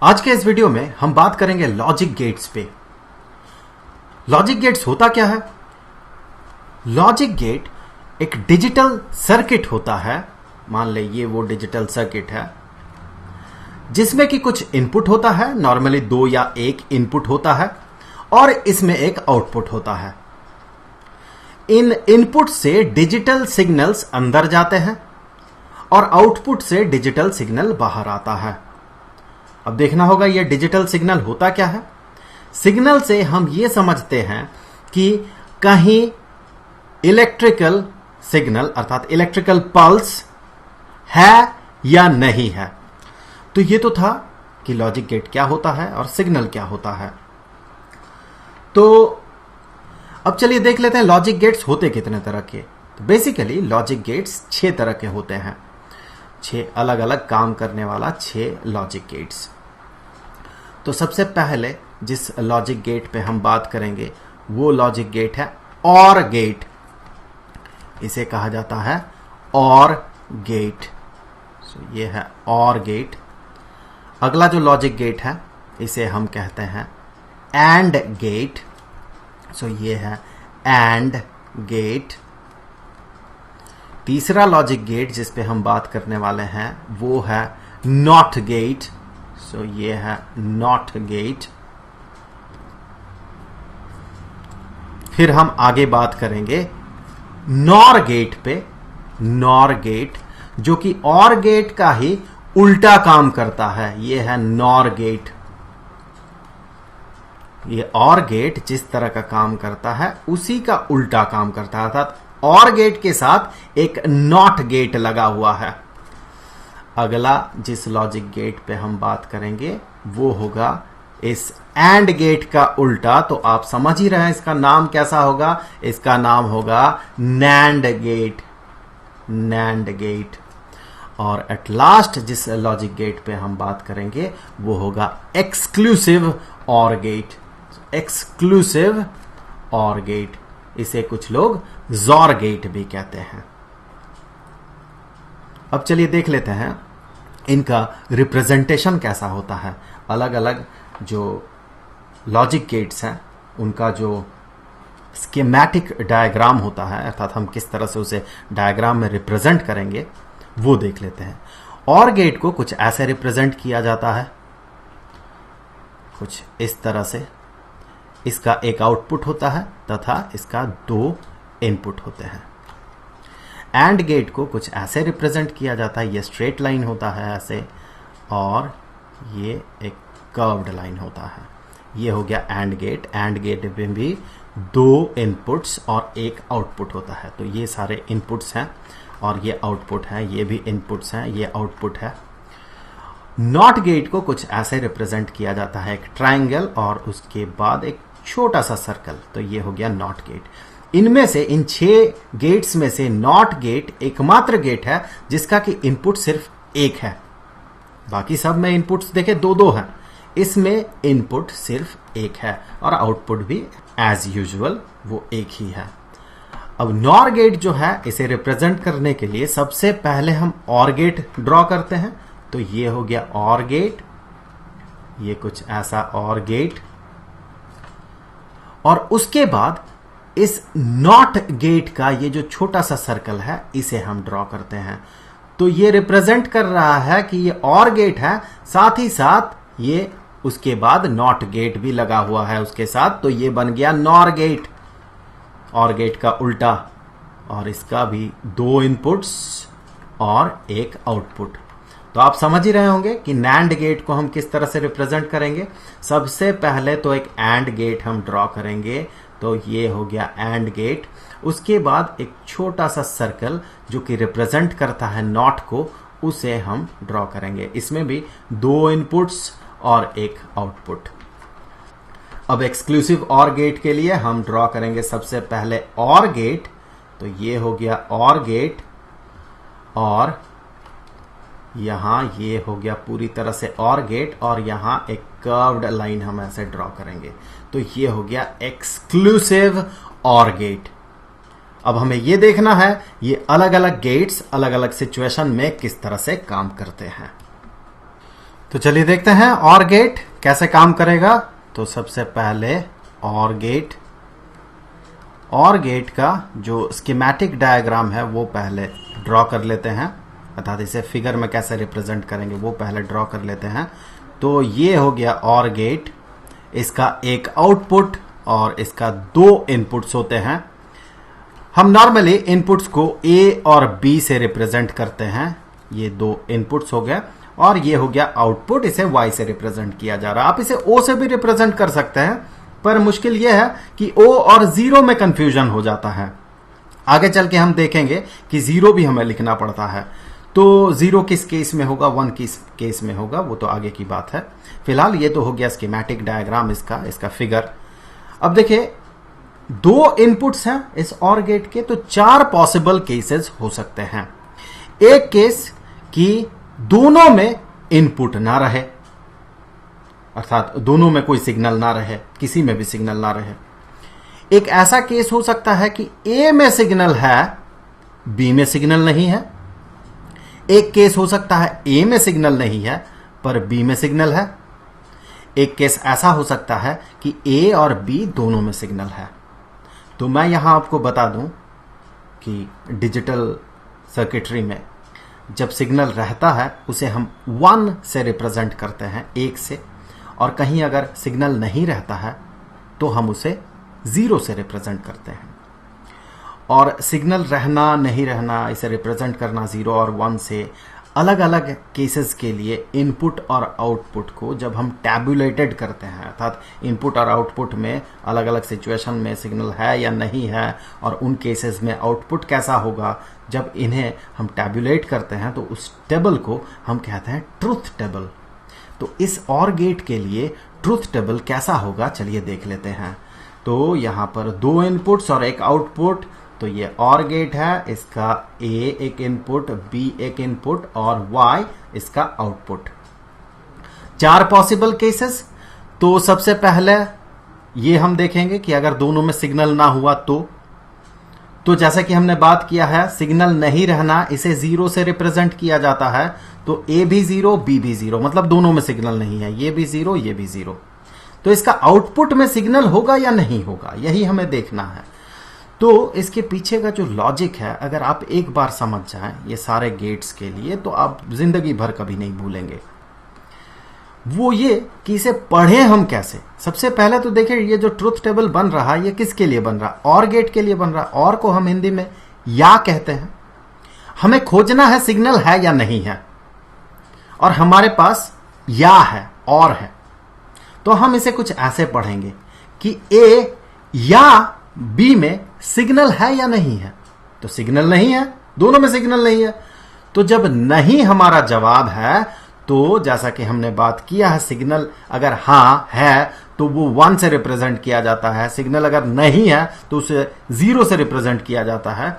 आज के इस वीडियो में हम बात करेंगे लॉजिक गेट्स पे। लॉजिक गेट्स होता क्या है? लॉजिक गेट एक डिजिटल सर्किट होता है। मान ले ये वो डिजिटल सर्किट है जिसमें कि कुछ इनपुट होता है, नॉर्मली 2 या 1 इनपुट होता है और इसमें एक आउटपुट होता है। इन इनपुट से डिजिटल सिग्नल्स अंदर जाते हैं और आउटपुट से डिजिटल सिग्नल बाहर आता है। अब देखना होगा ये डिजिटल सिग्नल होता क्या है। सिग्नल से हम ये समझते हैं कि कहीं इलेक्ट्रिकल सिग्नल अर्थात इलेक्ट्रिकल पल्स है या नहीं है। तो ये तो था कि लॉजिक गेट क्या होता है और सिग्नल क्या होता है। तो अब चलिए देख लेते हैं लॉजिक गेट्स होते कितने तरह के। तो बेसिकली लॉजिक गेट्स 6 तरह के होते हैं, 6 अलग अलग काम करने वाला 6 लॉजिक गेट्स। तो सबसे पहले जिस लॉजिक गेट पे हम बात करेंगे वो लॉजिक गेट है और गेट। इसे कहा जाता है और गेट। ये है और गेट। अगला जो लॉजिक गेट है इसे हम कहते हैं एंड गेट। ये है एंड गेट। तीसरा लॉजिक गेट जिस पे हम बात करने वाले हैं वो है नॉट गेट। ये है नॉट गेट। फिर हम आगे बात करेंगे नॉर गेट पे। नॉर गेट जो कि और गेट का ही उल्टा काम करता है, ये है नॉर गेट। ये और गेट जिस तरह का काम करता है उसी का उल्टा काम करता है, अर्थात और गेट के साथ एक नॉट गेट लगा हुआ है। अगला जिस लॉजिक गेट पे हम बात करेंगे वो होगा इस एंड गेट का उल्टा। तो आप समझ ही रहे हैं इसका नाम कैसा होगा। इसका नाम होगा नैंड गेट। NAND gate. और एट लास्ट जिस लॉजिक गेट पे हम बात करेंगे वो होगा एक्सक्लूसिव और गेट। एक्सक्लूसिव और गेट, इसे कुछ लोग जॉर गेट भी कहते हैं। अब चलिए देख लेते हैं इनका रिप्रेजेंटेशन कैसा होता है। अलग अलग जो लॉजिक गेट्स हैं उनका जो स्कीमेटिक डायग्राम होता है, अर्थात हम किस तरह से उसे डायग्राम में रिप्रेजेंट करेंगे वो देख लेते हैं। और गेट को कुछ ऐसे रिप्रेजेंट किया जाता है, कुछ इस तरह से। इसका एक आउटपुट होता है तथा इसका 2 इनपुट होते हैं। एंड गेट को कुछ ऐसे रिप्रेजेंट किया जाता है, ये स्ट्रेट लाइन होता है ऐसे, और ये एक कर्व्ड लाइन होता है। ये हो गया एंड गेट। एंड गेट में भी 2 इनपुट्स और 1 आउटपुट होता है। तो ये सारे इनपुट्स हैं और ये आउटपुट है, ये भी इनपुट्स हैं, ये आउटपुट है। नॉट गेट को कुछ ऐसे रिप्रेजेंट किया जाता है, एक ट्रायंगल और उसके बाद एक छोटा सा सर्कल। तो ये हो गया नॉट गेट। इनमें से इन 6 गेट्स में से नॉट गेट एकमात्र गेट है जिसका कि इनपुट सिर्फ 1 है। बाकी सब में इनपुट्स देखें 2-2 हैं, इसमें इनपुट सिर्फ 1 है और आउटपुट भी एज यूजुअल वो 1 ही है। अब नॉर गेट जो है इसे रिप्रेजेंट करने के लिए सबसे पहले हम और गेट ड्रॉ करते हैं। तो ये हो गया और गेट, ये कुछ ऐसा और गेट। और उसके बाद इस नॉट गेट का ये जो छोटा सा सर्कल है इसे हम ड्रॉ करते हैं। तो ये रिप्रेजेंट कर रहा है कि ये और गेट है, साथ ही साथ ये उसके बाद नॉट गेट भी लगा हुआ है उसके साथ। तो ये बन गया नॉर गेट, और गेट का उल्टा। और इसका भी 2 इनपुट्स और 1 आउटपुट। तो आप समझ ही रहे होंगे कि नैंड गेट को हम किस तरह से रिप्रेजेंट करेंगे। सबसे पहले तो एक एंड गेट हम ड्रॉ करेंगे। तो ये हो गया एंड गेट। उसके बाद एक छोटा सा सर्कल जो कि रिप्रेजेंट करता है नॉट को, उसे हम ड्रॉ करेंगे। इसमें भी 2 इनपुट्स और 1 आउटपुट। अब एक्सक्लूसिव और गेट के लिए हम ड्रॉ करेंगे सबसे पहले और गेट। तो ये हो गया और गेट, और यहां ये हो गया पूरी तरह से और गेट, और यहां एक कर्व्ड लाइन हम ऐसे ड्रॉ करेंगे। तो ये हो गया एक्सक्लूसिव और गेट। अब हमें ये देखना है ये अलग अलग गेट्स अलग अलग सिचुएशन में किस तरह से काम करते हैं। तो चलिए देखते हैं और गेट कैसे काम करेगा। तो सबसे पहले और गेट का जो स्कीमेटिक डायग्राम है वो पहले ड्रॉ कर लेते हैं, अर्थात इसे फिगर में कैसे रिप्रेजेंट करेंगे वो पहले ड्रॉ कर लेते हैं। तो ये हो गया और गेट, इसका एक आउटपुट और इसका दो इनपुट्स होते हैं। हम नॉर्मली इनपुट्स को ए और बी से रिप्रेजेंट करते हैं, ये दो इनपुट्स हो गए, और ये हो गया आउटपुट, इसे y से रिप्रेजेंट किया जा रहा है। आप इसे o से भी रिप्रेजेंट कर सकते हैं, पर मुश्किल यह है कि o और 0 में कंफ्यूजन हो जाता है। आगे चल के हम देखेंगे कि 0 भी हमें लिखना पड़ता है। तो 0 किस केस में होगा, 1 किस केस में होगा, वो तो आगे की बात है। फिलहाल ये तो हो गया स्कीमेटिक डायग्राम इसका फिगर। अब देखिए दो इनपुट्स हैं इस और गेट के, तो 4 पॉसिबल केसेस हो सकते हैं। एक केस कि दोनों में इनपुट ना रहे, अर्थात दोनों में कोई सिग्नल ना रहे, किसी में भी सिग्नल ना रहे। एक ऐसा केस हो सकता है कि ए में सिग्नल है, बी में सिग्नल नहीं है। एक केस हो सकता है ए में सिग्नल नहीं है पर बी में सिग्नल है। एक केस ऐसा हो सकता है कि ए और बी दोनों में सिग्नल है। तो मैं यहां आपको बता दूं कि डिजिटल सर्किटरी में जब सिग्नल रहता है उसे हम 1 से रिप्रेजेंट करते हैं, 1 से, और कहीं अगर सिग्नल नहीं रहता है तो हम उसे 0 से रिप्रेजेंट करते हैं। और सिग्नल रहना नहीं रहना, इसे रिप्रेजेंट करना 0 और 1 से, अलग अलग केसेस के लिए इनपुट और आउटपुट को जब हम टैबुलेटेड करते हैं, अर्थात इनपुट और आउटपुट में अलग अलग सिचुएशन में सिग्नल है या नहीं है, और उन केसेस में आउटपुट कैसा होगा, जब इन्हें हम टैबुलेट करते हैं तो उस टेबल को हम कहते हैं ट्रुथ टेबल। तो इस और गेट के लिए ट्रुथ टेबल कैसा होगा चलिए देख लेते हैं। तो यहां पर 2 इनपुट्स और एक आउटपुट, तो ये और गेट है, इसका A एक इनपुट, B एक इनपुट और Y इसका आउटपुट। 4 possible cases. तो सबसे पहले ये हम देखेंगे कि अगर दोनों में सिग्नल ना हुआ तो जैसा कि हमने बात किया है, सिग्नल नहीं रहना, इसे 0 से रिप्रेजेंट किया जाता है। तो A भी 0, B भी 0, मतलब दोनों में सिग्नल नहीं है, ये भी 0, ये भी 0। तो इसका आउटपुट में सिग्नल होगा या नहीं होगा, यही हमें देखना है। तो इसके पीछे का जो लॉजिक है, अगर आप एक बार समझ जाएं ये सारे गेट्स के लिए, तो आप जिंदगी भर कभी नहीं भूलेंगे। वो ये कि इसे पढ़ें हम कैसे। सबसे पहले तो देखिए ये जो ट्रुथ टेबल बन रहा है ये किसके लिए बन रहा है, और गेट के लिए बन रहा है। और को हम हिंदी में या कहते हैं। हमें खोजना है सिग्नल है या नहीं है, और हमारे पास या है, और है। तो हम इसे कुछ ऐसे पढ़ेंगे कि ए या बी में सिग्नल है या नहीं है। तो सिग्नल नहीं है, दोनों में सिग्नल नहीं है। तो जब नहीं हमारा जवाब है, तो जैसा कि हमने बात किया है, सिग्नल अगर हां है तो वो 1 से रिप्रेजेंट किया जाता है, सिग्नल अगर नहीं है तो उसे 0 से रिप्रेजेंट किया जाता है।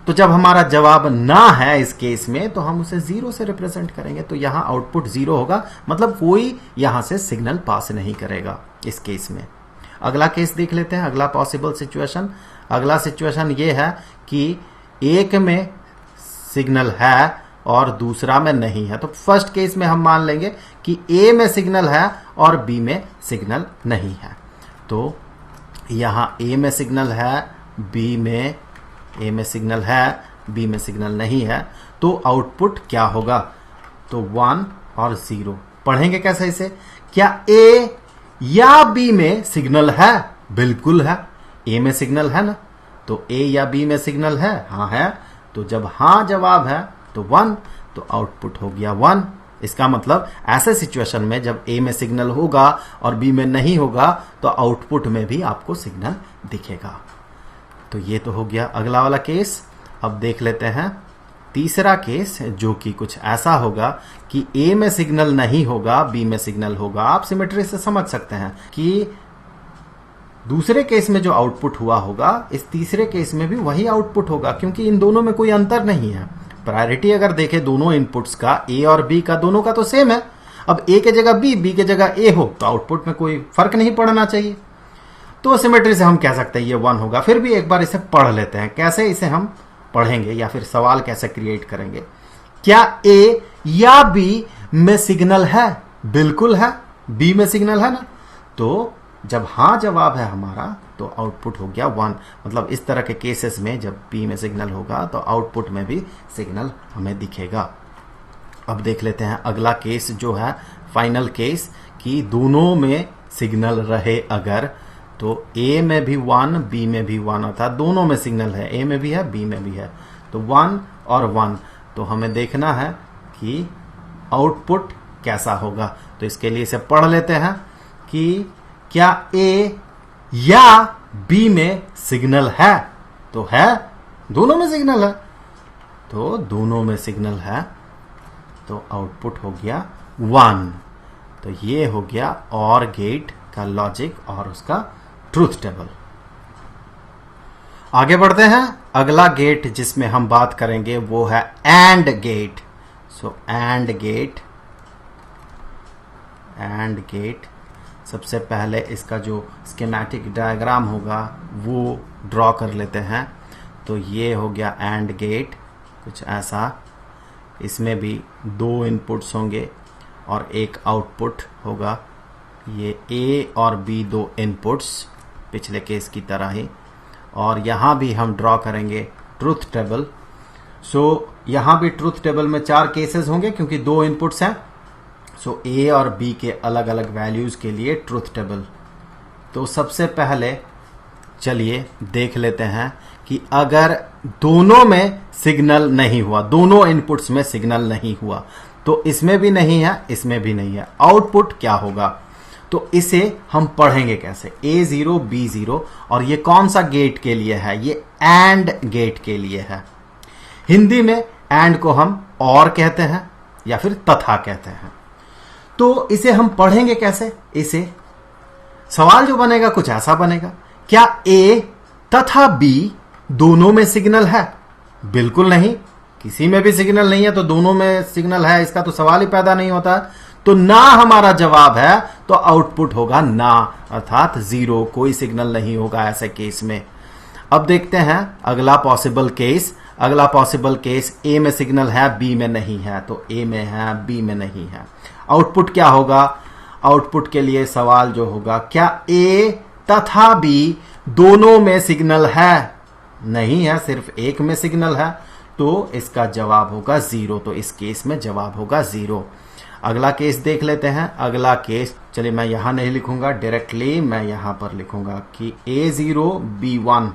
तो जब हमारा जवाब ना है इस केस में, तो हम उसे 0 से रिप्रेजेंट करेंगे। तो यहां आउटपुट 0 होगा, मतलब कोई यहां से सिग्नल पास नहीं करेगा इस केस में। अगला केस देख लेते हैं, अगला पॉसिबल सिचुएशन। अगला सिचुएशन ये है कि एक में सिग्नल है और दूसरा में नहीं है। तो फर्स्ट केस में हम मान लेंगे कि ए में सिग्नल है और बी में सिग्नल नहीं है। तो यहां ए में सिग्नल है, ए में सिग्नल है, बी में सिग्नल नहीं है। तो आउटपुट क्या होगा, तो 1 और 0। पढ़ेंगे कैसे इसे, क्या ए या बी में सिग्नल है, बिल्कुल है। ए में सिग्नल है ना, तो ए या बी में सिग्नल है, हाँ है। तो जब हाँ जवाब है तो 1, तो आउटपुट हो गया 1। इसका मतलब ऐसे सिचुएशन में जब ए में सिग्नल होगा और बी में नहीं होगा, तो आउटपुट में भी आपको सिग्नल दिखेगा। तो ये तो हो गया अगला वाला केस। अब देख लेते हैं तीसरा केस, जो कि कुछ ऐसा होगा कि ए में सिग्नल नहीं होगा, बी में सिग्नल होगा। आप सिमेट्री से समझ सकते हैं कि दूसरे केस में जो आउटपुट हुआ होगा, इस तीसरे केस में भी वही आउटपुट होगा, क्योंकि इन दोनों में कोई अंतर नहीं है। प्रायोरिटी अगर देखें दोनों इनपुट्स का, ए और बी का, दोनों का तो सेम है। अब ए के जगह बी के जगह ए हो, तो आउटपुट में कोई फर्क नहीं पड़ना चाहिए। तो सिमेट्री से हम कह सकते हैं ये 1 होगा। फिर भी एक बार इसे पढ़ लेते हैं, कैसे इसे हम पढ़ेंगे या फिर सवाल कैसे क्रिएट करेंगे। क्या ए या बी में सिग्नल है, बिल्कुल है, बी में सिग्नल है ना। तो जब हाँ जवाब है हमारा तो आउटपुट हो गया 1। मतलब इस तरह के केसेस में जब बी में सिग्नल होगा तो आउटपुट में भी सिग्नल हमें दिखेगा। अब देख लेते हैं अगला केस जो है फाइनल केस, कि दोनों में सिग्नल रहे अगर, तो ए में भी 1 बी में भी 1, अर्थात दोनों में सिग्नल है, ए में भी है बी में भी है, तो 1 और 1। तो हमें देखना है कि आउटपुट कैसा होगा। तो इसके लिए इसे पढ़ लेते हैं कि क्या ए या बी में सिग्नल है। तो है, दोनों में सिग्नल है, तो दोनों में सिग्नल है, तो आउटपुट हो गया 1। तो ये हो गया और गेट का लॉजिक और उसका ट्रूथ टेबल। आगे बढ़ते हैं। अगला गेट जिसमें हम बात करेंगे वो है AND gate. So AND gate सबसे पहले इसका जो स्कीमेटिक डायग्राम होगा वो ड्रॉ कर लेते हैं। तो ये हो गया एंड गेट, कुछ ऐसा। इसमें भी 2 इनपुट्स होंगे और एक आउटपुट होगा। ये ए और बी 2 इनपुट्स, पिछले केस की तरह ही। और यहां भी हम ड्रॉ करेंगे ट्रूथ टेबल। सो यहां भी ट्रूथ टेबल में 4 केसेस होंगे क्योंकि 2 इनपुट्स हैं। सो ए और बी के अलग अलग वैल्यूज के लिए ट्रूथ टेबल। तो सबसे पहले चलिए देख लेते हैं कि अगर दोनों में सिग्नल नहीं हुआ, दोनों इनपुट्स में सिग्नल नहीं हुआ, तो इसमें भी नहीं है, इसमें भी नहीं है, आउटपुट क्या होगा। तो इसे हम पढ़ेंगे कैसे, A0 B0। और ये कौन सा गेट के लिए है, ये एंड गेट के लिए है। हिंदी में एंड को हम और कहते हैं या फिर तथा कहते हैं। तो इसे हम पढ़ेंगे कैसे, इसे सवाल जो बनेगा कुछ ऐसा बनेगा, क्या A तथा B दोनों में सिग्नल है। बिल्कुल नहीं, किसी में भी सिग्नल नहीं है, तो दोनों में सिग्नल है इसका तो सवाल ही पैदा नहीं होता। तो ना हमारा जवाब है तो आउटपुट होगा ना, अर्थात 0, कोई सिग्नल नहीं होगा ऐसे केस में। अब देखते हैं अगला पॉसिबल केस। अगला पॉसिबल केस, ए में सिग्नल है बी में नहीं है, तो ए में है बी में नहीं है, आउटपुट क्या होगा। आउटपुट के लिए सवाल जो होगा, क्या ए तथा बी दोनों में सिग्नल है। नहीं है, सिर्फ एक में सिग्नल है, तो इसका जवाब होगा 0। तो इस केस में जवाब होगा 0। अगला केस देख लेते हैं। अगला केस, चलिए मैं यहां नहीं लिखूंगा, डायरेक्टली मैं यहां पर लिखूंगा कि A0 B1,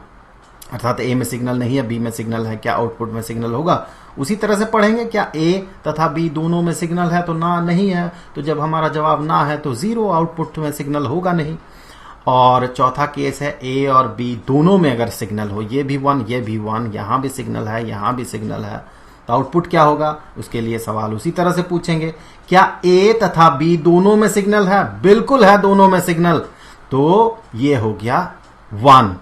अर्थात ए में सिग्नल नहीं है बी में सिग्नल है, क्या आउटपुट में सिग्नल होगा। उसी तरह से पढ़ेंगे, क्या ए तथा बी दोनों में सिग्नल है, तो ना नहीं है, तो जब हमारा जवाब ना है तो 0, आउटपुट में सिग्नल होगा नहीं। और चौथा केस है ए और बी दोनों में अगर सिग्नल हो, ये भी 1 ये भी 1, यहां भी सिग्नल है यहां भी सिग्नल है, तो आउटपुट क्या होगा। उसके लिए सवाल उसी तरह से पूछेंगे, क्या ए तथा बी दोनों में सिग्नल है। बिल्कुल है, दोनों में सिग्नल, तो ये हो गया 1।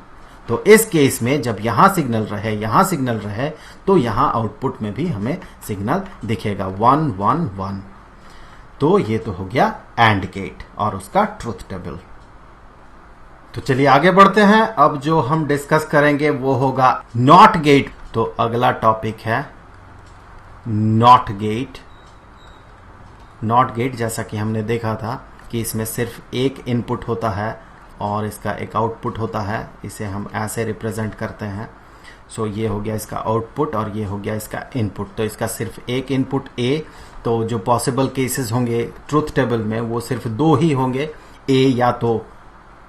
तो इस केस में जब यहां सिग्नल रहे यहां सिग्नल रहे, तो यहां आउटपुट में भी हमें सिग्नल दिखेगा 1 1 1। तो ये तो हो गया एंड गेट और उसका ट्रूथ टेबल। तो चलिए आगे बढ़ते हैं। अब जो हम डिस्कस करेंगे वो होगा नॉट गेट। तो अगला टॉपिक है नॉट गेट। नॉट गेट, जैसा कि हमने देखा था कि इसमें सिर्फ एक इनपुट होता है और इसका एक आउटपुट होता है। इसे हम ऐसे रिप्रेजेंट करते हैं। सो ये हो गया इसका आउटपुट और ये हो गया इसका इनपुट। तो इसका सिर्फ एक इनपुट ए, तो जो पॉसिबल केसेस होंगे ट्रूथ टेबल में वो सिर्फ 2 ही होंगे। ए या तो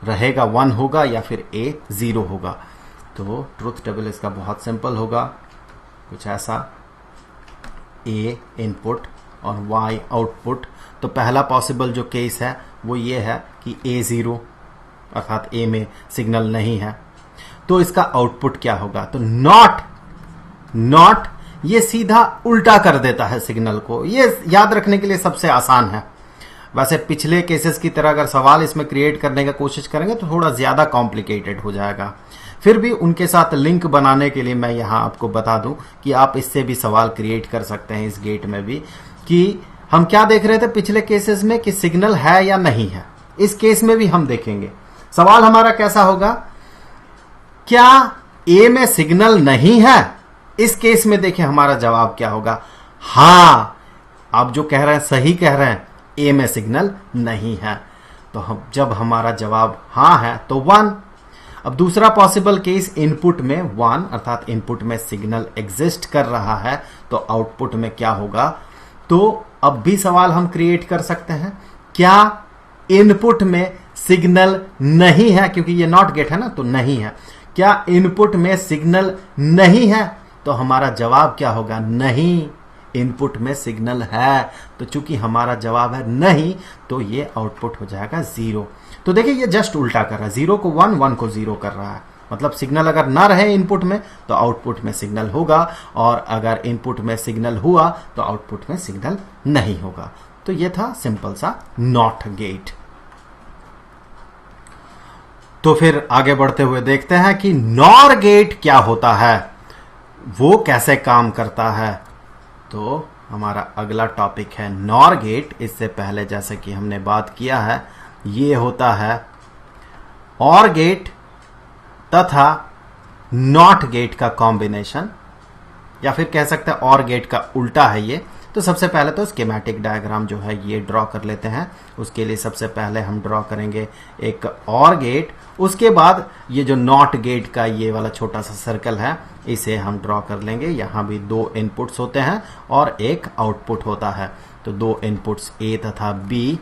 रहेगा 1 होगा या फिर ए 0 होगा। तो ट्रूथ टेबल इसका बहुत सिंपल होगा, कुछ ऐसा, ए इनपुट और वाई आउटपुट। तो पहला पॉसिबल जो केस है वो ये है कि A0, अर्थात ए में सिग्नल नहीं है, तो इसका आउटपुट क्या होगा। तो नॉट ये सीधा उल्टा कर देता है सिग्नल को। ये याद रखने के लिए सबसे आसान है। वैसे पिछले केसेस की तरह अगर सवाल इसमें क्रिएट करने का कोशिश करेंगे तो थोड़ा ज्यादा कॉम्प्लिकेटेड हो जाएगा। फिर भी उनके साथ लिंक बनाने के लिए मैं यहां आपको बता दूं कि आप इससे भी सवाल क्रिएट कर सकते हैं, इस गेट में भी। कि हम क्या देख रहे थे पिछले केसेस में कि सिग्नल है या नहीं है, इस केस में भी हम देखेंगे। सवाल हमारा कैसा होगा, क्या ए में सिग्नल नहीं है। इस केस में देखें हमारा जवाब क्या होगा, हां। आप जो कह रहे हैं सही कह रहे हैं, ए में सिग्नल नहीं है। तो हम जब हमारा जवाब हाँ है तो 1। अब दूसरा पॉसिबल केस, इनपुट में 1 अर्थात इनपुट में सिग्नल एग्जिस्ट कर रहा है तो आउटपुट में क्या होगा। तो अब भी सवाल हम क्रिएट कर सकते हैं, क्या इनपुट में सिग्नल नहीं है, क्योंकि ये नॉट गेट है ना, तो नहीं है। क्या इनपुट में सिग्नल नहीं है, तो हमारा जवाब क्या होगा, नहीं। इनपुट में सिग्नल है, तो चूंकि हमारा जवाब है नहीं, तो ये आउटपुट हो जाएगा 0। तो देखिए ये जस्ट उल्टा कर रहा है, 0 को 1, 1 को 0 कर रहा है। मतलब सिग्नल अगर ना रहे इनपुट में तो आउटपुट में सिग्नल होगा, और अगर इनपुट में सिग्नल हुआ तो आउटपुट में सिग्नल नहीं होगा। तो ये था सिंपल सा नॉट गेट। तो फिर आगे बढ़ते हुए देखते हैं कि नॉर गेट क्या होता है, वो कैसे काम करता है। तो हमारा अगला टॉपिक है नॉर गेट। इससे पहले जैसे कि हमने बात किया है, ये होता है और गेट तथा नॉट गेट का कॉम्बिनेशन, या फिर कह सकते हैं और गेट का उल्टा है ये। तो सबसे पहले तो स्कीमेटिक डायग्राम जो है ये ड्रॉ कर लेते हैं। उसके लिए सबसे पहले हम ड्रॉ करेंगे एक और गेट, उसके बाद ये जो नॉट गेट का ये वाला छोटा सा सर्कल है इसे हम ड्रॉ कर लेंगे। यहां भी 2 इनपुट्स होते हैं और एक आउटपुट होता है। तो 2 इनपुट्स A तथा B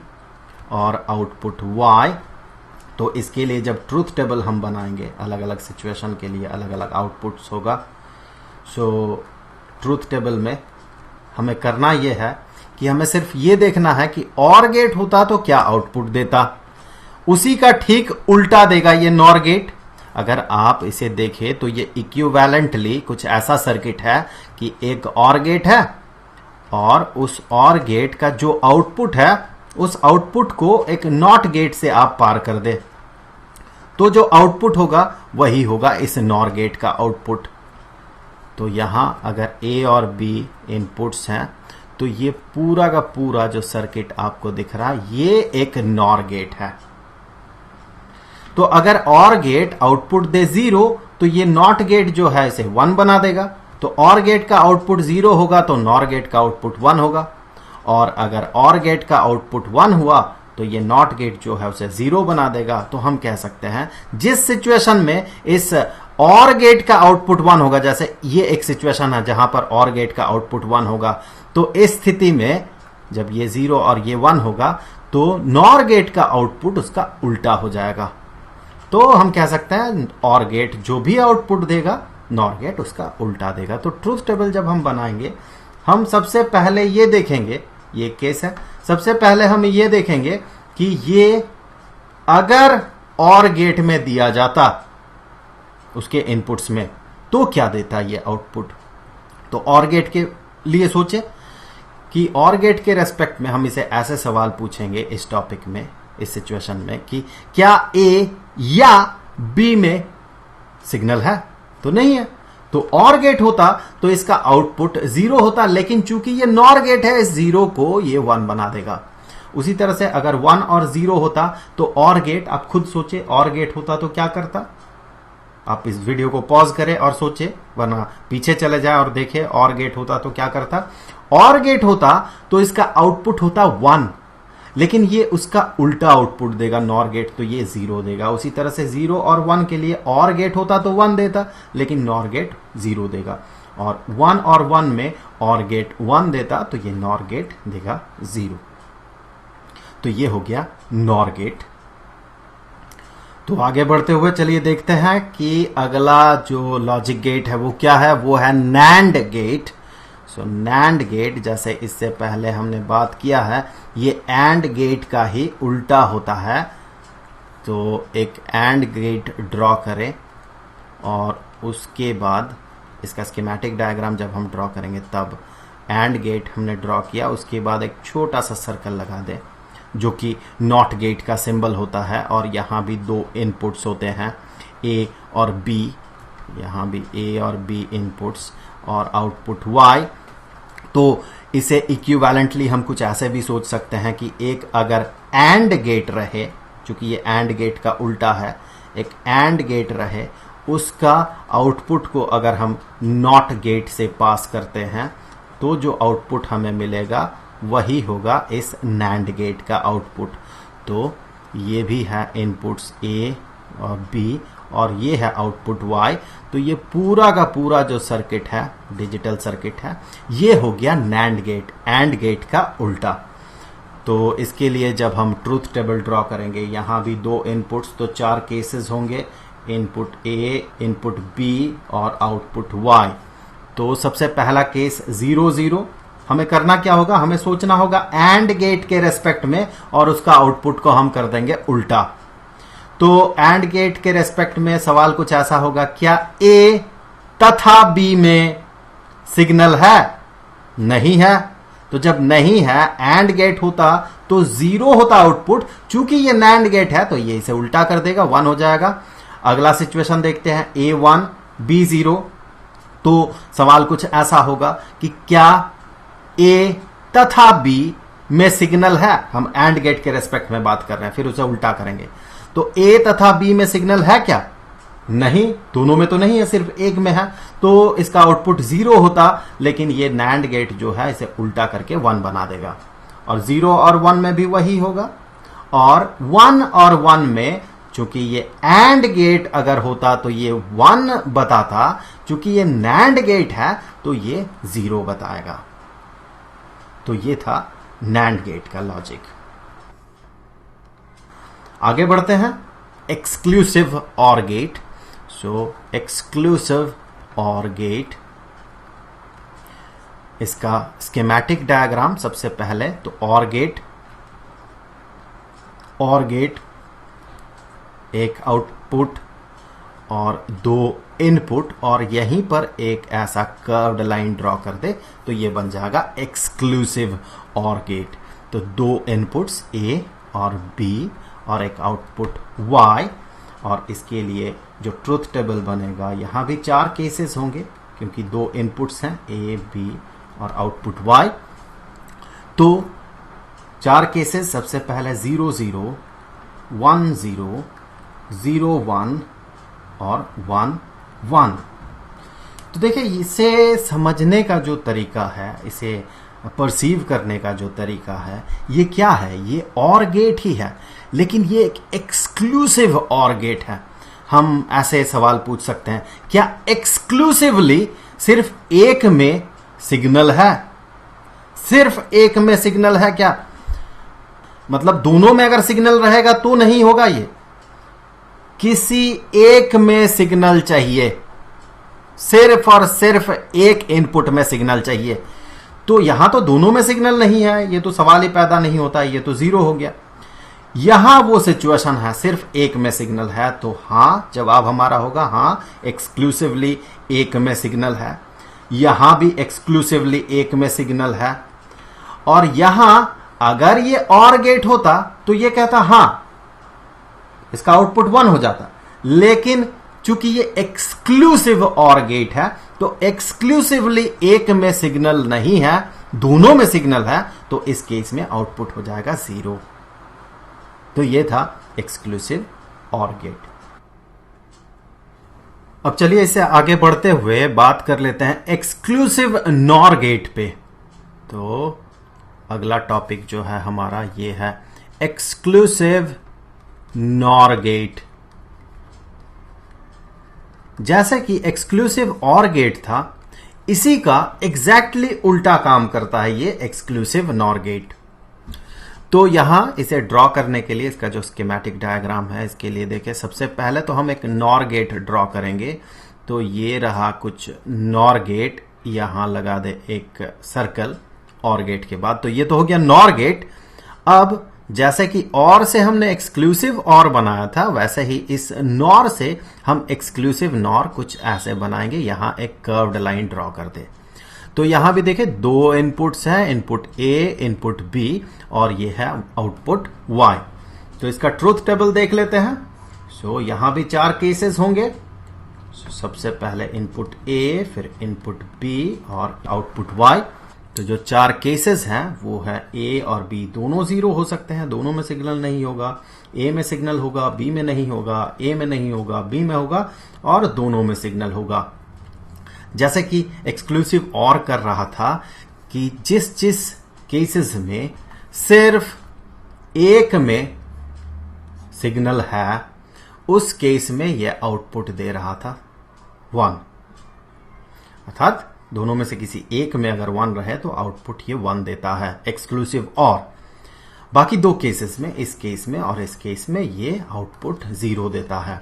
और आउटपुट Y। तो इसके लिए जब ट्रूथ टेबल हम बनाएंगे, अलग अलग सिचुएशन के लिए अलग अलग आउटपुट्स होगा। सो ट्रूथ टेबल में हमें करना यह है कि हमें सिर्फ ये देखना है कि और गेट होता तो क्या आउटपुट देता, उसी का ठीक उल्टा देगा ये नॉर गेट। अगर आप इसे देखें तो ये इक्विवेलेंटली कुछ ऐसा सर्किट है कि एक और गेट है और उस और गेट का जो आउटपुट है उस आउटपुट को एक नॉट गेट से आप पार कर दे, तो जो आउटपुट होगा वही होगा इस नॉर गेट का आउटपुट। तो यहां अगर A और B इनपुट्स हैं तो ये पूरा का पूरा जो सर्किट आपको दिख रहा है ये एक नॉर गेट है। तो अगर और गेट आउटपुट दे 0 तो ये नॉट गेट जो है इसे 1 बना देगा। तो और गेट का आउटपुट 0 होगा तो नॉर गेट का आउटपुट 1 होगा, और अगर और गेट का आउटपुट 1 हुआ तो ये नॉट गेट जो है उसे 0 बना देगा। तो हम कह सकते हैं जिस सिचुएशन में इस और गेट का आउटपुट 1 होगा, जैसे ये एक सिचुएशन है जहां पर और गेट का आउटपुट 1 होगा, तो इस स्थिति में जब ये 0 और ये 1 होगा तो नॉर गेट का आउटपुट उसका उल्टा हो जाएगा। तो हम कह सकते हैं और गेट जो भी आउटपुट देगा नॉर गेट उसका उल्टा देगा। तो ट्रूथ टेबल जब हम बनाएंगे, हम सबसे पहले ये देखेंगे, ये केस है, सबसे पहले हम ये देखेंगे कि ये अगर और गेट में दिया जाता उसके इनपुट्स में तो क्या देता ये आउटपुट। तो और गेट के लिए सोचे कि और गेट के रेस्पेक्ट में हम इसे ऐसे सवाल पूछेंगे इस टॉपिक में, इस सिचुएशन में, कि क्या A या B में सिग्नल है, तो नहीं है। तो और गेट होता तो इसका आउटपुट 0 होता, लेकिन चूंकि ये नॉर गेट है इस 0 को ये 1 बना देगा। उसी तरह से अगर 1 और 0 होता तो और गेट, आप खुद सोचे और गेट होता तो क्या करता। आप इस वीडियो को पॉज करें और सोचे, वरना पीछे चले जाए और देखें और गेट होता तो क्या करता। और गेट होता तो इसका आउटपुट होता 1, लेकिन ये उसका उल्टा आउटपुट देगा नॉर गेट, तो ये 0 देगा। उसी तरह से 0 और 1 के लिए और गेट होता तो 1 देता, लेकिन नॉर गेट 0 देगा। और 1 और 1 में और गेट 1 देता तो ये नॉर गेट देगा 0। तो ये हो गया नॉर गेट। तो आगे बढ़ते हुए चलिए देखते हैं कि अगला जो लॉजिक गेट है वो क्या है, वो है नैंड गेट। सो नैंड गेट, जैसे इससे पहले हमने बात किया है, ये एंड गेट का ही उल्टा होता है। तो एक एंड गेट ड्रॉ करें और उसके बाद इसका स्कीमेटिक डायग्राम जब हम ड्रॉ करेंगे तब एंड गेट हमने ड्रॉ किया, उसके बाद एक छोटा सा सर्कल लगा दें जो कि नॉट गेट का सिंबल होता है, और यहां भी 2 इनपुट्स होते हैं A और B, यहां भी A और B इनपुट्स और आउटपुट Y। तो इसे इक्विवेलेंटली हम कुछ ऐसे भी सोच सकते हैं कि एक अगर एंड गेट रहे, चूंकि ये एंड गेट का उल्टा है, एक एंड गेट रहे, उसका आउटपुट को अगर हम नॉट गेट से पास करते हैं तो जो आउटपुट हमें मिलेगा वही होगा इस नैंड गेट का आउटपुट। तो ये भी है इनपुट्स ए और बी और ये है आउटपुट y। तो ये पूरा का पूरा जो सर्किट है, डिजिटल सर्किट है, ये हो गया नैंड गेट, एंड गेट का उल्टा। तो इसके लिए जब हम ट्रूथ टेबल ड्रॉ करेंगे, यहां भी दो इनपुट्स, तो 4 केसेस होंगे, इनपुट ए, इनपुट बी और आउटपुट y। तो सबसे पहला केस 0 0। हमें करना क्या होगा, हमें सोचना होगा एंड गेट के रेस्पेक्ट में और उसका आउटपुट को हम कर देंगे उल्टा। तो एंड गेट के रेस्पेक्ट में सवाल कुछ ऐसा होगा, क्या ए तथा बी में सिग्नल है? नहीं है। तो जब नहीं है, एंड गेट होता तो 0 होता आउटपुट। चूंकि ये नैंड गेट है तो ये इसे उल्टा कर देगा, 1 हो जाएगा। अगला सिचुएशन देखते हैं, ए 1 बी 0। तो सवाल कुछ ऐसा होगा कि क्या ए तथा बी में सिग्नल है? हम एंड गेट के रेस्पेक्ट में बात कर रहे हैं, फिर उसे उल्टा करेंगे। तो ए तथा बी में सिग्नल है क्या? नहीं, दोनों में तो नहीं है, सिर्फ एक में है। तो इसका आउटपुट 0 होता, लेकिन ये नैंड गेट जो है इसे उल्टा करके 1 बना देगा। और 0 और 1 में भी वही होगा। और 1 और 1 में चूंकि ये एंड गेट अगर होता तो ये 1 बताता, चूंकि ये नैंड गेट है तो ये 0 बताएगा। तो ये था नैंड गेट का लॉजिक। आगे बढ़ते हैं, exclusive or gate. So exclusive or gate, इसका स्कीमेटिक डायग्राम सबसे पहले। तो ऑर गेट एक आउटपुट और 2 इनपुट और यहीं पर एक ऐसा कर्व्ड लाइन ड्रॉ कर दे तो ये बन जाएगा एक्सक्लूसिव ऑर गेट। तो 2 इनपुट्स ए और बी और एक आउटपुट y, और इसके लिए जो ट्रूथ टेबल बनेगा, यहां भी 4 केसेस होंगे क्योंकि 2 इनपुट्स हैं ए बी और आउटपुट y। तो 4 केसेस, सबसे पहले 0 0 1 0 0 1 और 1 1। तो देखिए, इसे समझने का जो तरीका है, इसे परसीव करने का जो तरीका है, ये क्या है? ये ऑर गेट ही है, लेकिन ये एक एक्सक्लूसिव ऑर गेट है। हम ऐसे सवाल पूछ सकते हैं, क्या एक्सक्लूसिवली सिर्फ एक में सिग्नल है? सिर्फ एक में सिग्नल है क्या? मतलब दोनों में अगर सिग्नल रहेगा तो नहीं होगा। ये किसी एक में सिग्नल चाहिए, सिर्फ और सिर्फ एक इनपुट में सिग्नल चाहिए। तो यहां तो दोनों में सिग्नल नहीं है, ये तो सवाल ही पैदा नहीं होता, ये तो 0 हो गया। यहां वो सिचुएशन है, सिर्फ एक में सिग्नल है, तो हां, जवाब हमारा होगा हां, एक्सक्लूसिवली एक में सिग्नल है। यहां भी एक्सक्लूसिवली एक में सिग्नल है। और यहां अगर ये ऑर गेट होता तो ये कहता हां, इसका आउटपुट 1 हो जाता। लेकिन चूंकि ये एक्सक्लूसिव ऑर गेट है तो एक्सक्लूसिवली एक में सिग्नल नहीं है, दोनों में सिग्नल है, तो इस केस में आउटपुट हो जाएगा 0। तो ये था एक्सक्लूसिव ऑर गेट। अब चलिए इससे आगे बढ़ते हुए बात कर लेते हैं एक्सक्लूसिव नॉर गेट पे। तो अगला टॉपिक जो है हमारा ये है एक्सक्लूसिव नॉर गेट। जैसे कि एक्सक्लूसिव ऑर गेट था, इसी का एग्जैक्टली उल्टा काम करता है ये एक्सक्लूसिव नॉर गेट। तो यहां इसे ड्रॉ करने के लिए इसका जो स्कीमेटिक डायग्राम है, इसके लिए देखिए, सबसे पहले तो हम एक नॉर गेट ड्रॉ करेंगे। तो ये रहा कुछ नॉर गेट, यहां लगा दे एक सर्कल ऑर गेट के बाद। तो ये तो हो गया नॉर गेट। अब जैसे कि और से हमने एक्सक्लूसिव और बनाया था, वैसे ही इस नॉर से हम एक्सक्लूसिव नॉर कुछ ऐसे बनाएंगे। यहां एक कर्व्ड लाइन ड्रॉ कर दे। तो यहां भी देखिए 2 इनपुट्स हैं, इनपुट ए, इनपुट बी, और ये है आउटपुट y। तो इसका ट्रूथ टेबल देख लेते हैं। सो यहां भी 4 केसेस होंगे। सबसे पहले इनपुट ए, फिर इनपुट बी और आउटपुट y। तो जो 4 केसेस हैं वो है ए और बी दोनों 0 हो सकते हैं, दोनों में सिग्नल नहीं होगा। ए में सिग्नल होगा, बी में नहीं होगा, ए में नहीं होगा, बी में होगा, और दोनों में सिग्नल होगा। जैसे कि एक्सक्लूसिव और कर रहा था कि जिस जिस केसेस में सिर्फ एक में सिग्नल है, उस केस में यह आउटपुट दे रहा था 1। अर्थात दोनों में से किसी एक में अगर 1 रहे तो आउटपुट ये 1 देता है, एक्सक्लूसिव और। बाकी दो केसेस में, इस केस में और इस केस में, ये आउटपुट 0 देता है।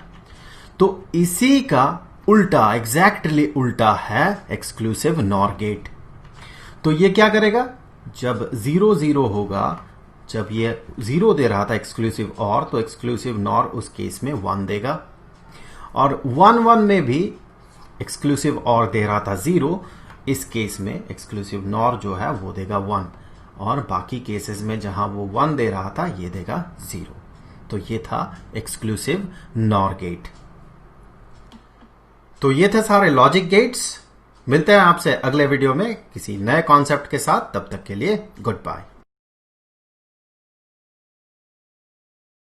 तो इसी का उल्टा, एग्जैक्टली उल्टा है एक्सक्लूसिव नॉर गेट। तो ये क्या करेगा, जब 0 0 होगा, जब ये 0 दे रहा था एक्सक्लूसिव और, तो एक्सक्लूसिव नॉर उस केस में 1 देगा। और 1 1 में भी एक्सक्लूसिव और दे रहा था 0, इस केस में एक्सक्लूसिव नॉर जो है वो देगा 1, और बाकी केसेस में जहां वो 1 दे रहा था ये देगा 0। तो ये था एक्सक्लूसिव नॉर गेट। तो ये थे सारे लॉजिक गेट्स। मिलते हैं आपसे अगले वीडियो में किसी नए कॉन्सेप्ट के साथ। तब तक के लिए गुड बाय।